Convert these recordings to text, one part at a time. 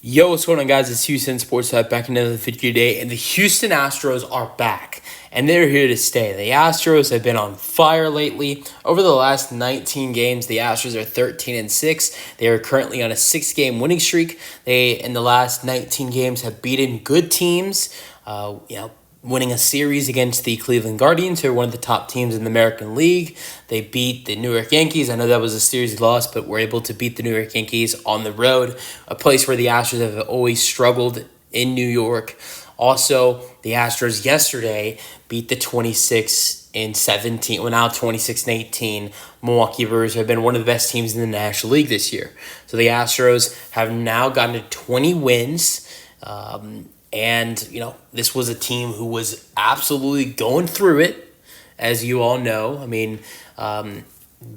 Yo, what's going on, guys? It's Houston Sports Hub back in another video today, and the Houston Astros are back, and they're here to stay. The Astros have been on fire lately. Over the last 19 games, the Astros are 13-6. They are currently on a 6-game winning streak. They, in the last 19 games, have beaten good teams. Winning a series against the Cleveland Guardians, who are one of the top teams in the American League. They beat the New York Yankees. I know that was a series loss, but were able to beat the New York Yankees on the road, a place where the Astros have always struggled in New York. Also, the Astros yesterday beat the 26-18 Milwaukee Brewers, who have been one of the best teams in the National League this year. So the Astros have now gotten to 20 wins. And, this was a team who was absolutely going through it, as you all know. I mean,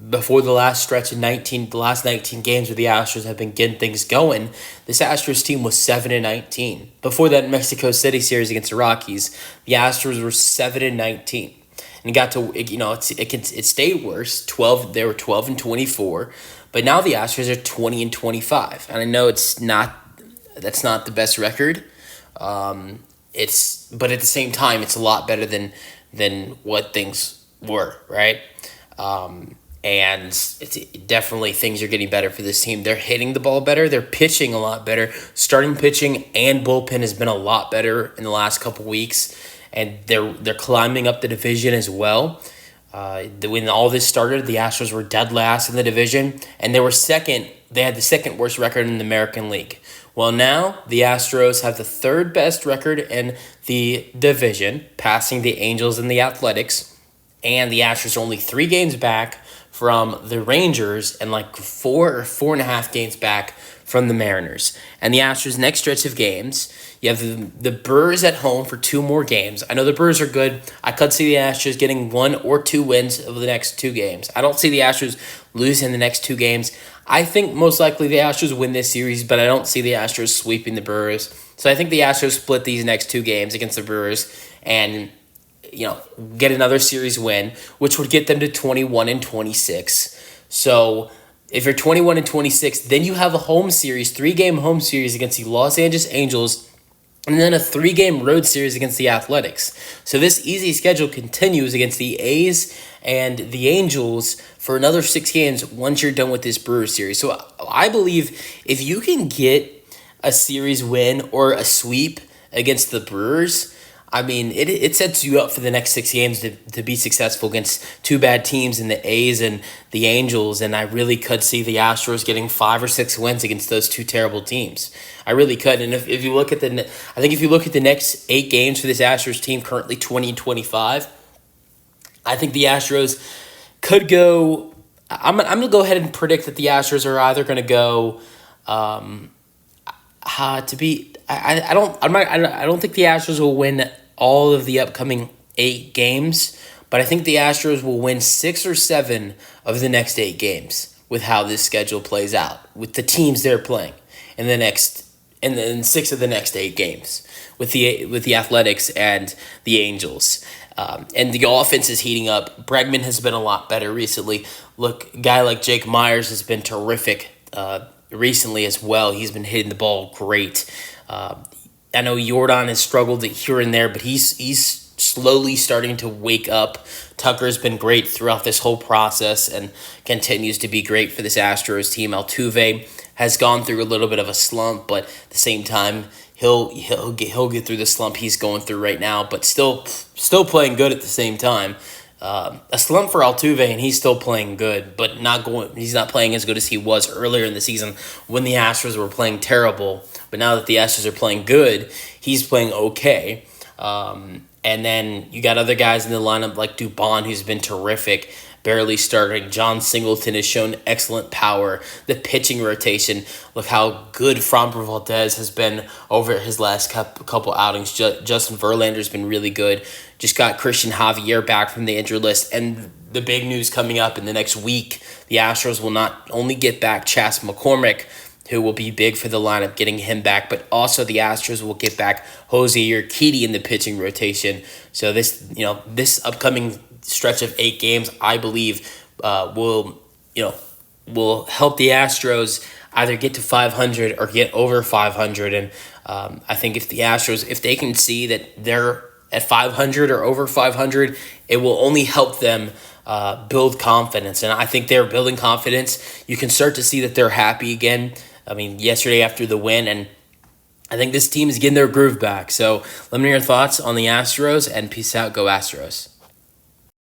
before the last stretch of the last 19 games where the Astros have been getting things going, this Astros team was 7-19. Before that Mexico City series against the Rockies, the Astros were 7-19. And it got to, it stayed worse. They were 12-24. But now the Astros are 20-25. And I know that's not the best record. But at the same time, it's a lot better than what things were, right? And it's definitely things are getting better for this team. They're hitting the ball better. They're pitching a lot better. Starting pitching and bullpen has been a lot better in the last couple weeks, and they're climbing up the division as well. When all this started, the Astros were dead last in the division, and they were second. They had the second worst record in the American League. Well, now the Astros have the third best record in the division, passing the Angels and the Athletics, and the Astros are only 3 games back from the Rangers and like 4 or 4.5 games back from the Mariners. And the Astros' next stretch of games, you have the Brewers at home for 2 more games. I know the Brewers are good. I could see the Astros getting 1 or 2 wins over the next 2 games. I don't see the Astros losing the next 2 games. I think most likely the Astros win this series, but I don't see the Astros sweeping the Brewers. So I think the Astros split these next 2 games against the Brewers and get another series win, which would get them to 21-26. So if you're 21-26, then you have a home series, 3-game home series against the Los Angeles Angels, and then a 3-game road series against the Athletics. So this easy schedule continues against the A's and the Angels for another 6 games once you're done with this Brewers series. So I believe if you can get a series win or a sweep against the Brewers, I mean, it sets you up for the next 6 games to be successful against 2 bad teams in the A's and the Angels, and I really could see the Astros getting 5 or 6 wins against those 2 terrible teams. I really could, and if you look at the next 8 games for this Astros team, currently 20-25, I think the Astros could go. I'm gonna go ahead and predict that the Astros are either gonna go. I don't think the Astros will win all of the upcoming 8 games, but I think the Astros will win 6 or 7 of the next 8 games with how this schedule plays out, with the teams they're playing in the next, and then 6 of the next 8 games with the Athletics and the Angels. And the offense is heating up. Bregman has been a lot better recently. Look, a guy like Jake Myers has been terrific recently as well. He's been hitting the ball great. I know Jordan has struggled here and there, but he's slowly starting to wake up. Tucker's been great throughout this whole process and continues to be great for this Astros team. Altuve has gone through a little bit of a slump, but at the same time, he'll get through the slump he's going through right now, but still playing good at the same time. A slump for Altuve, and he's still playing good, but he's not playing as good as he was earlier in the season when the Astros were playing terrible. But now that the Astros are playing good, he's playing okay. And then you got other guys in the lineup like Dubon, who's been terrific, barely starting. John Singleton has shown excellent power. The pitching rotation, look how good Framber Valdez has been over his last couple outings. Justin Verlander's been really good. Just got Christian Javier back from the injured list. And the big news coming up in the next week, the Astros will not only get back Chas McCormick, who will be big for the lineup, getting him back, but also the Astros will get back Jose Urquidy in the pitching rotation. So this upcoming stretch of 8 games, I believe, will help the Astros. either get to 500 or get over 500. And I think if the Astros, if they can see that they're at 500 or over 500, it will only help them build confidence. And I think they're building confidence. You can start to see that they're happy again. I mean, yesterday after the win, and I think this team is getting their groove back. So let me know your thoughts on the Astros, and peace out. Go Astros.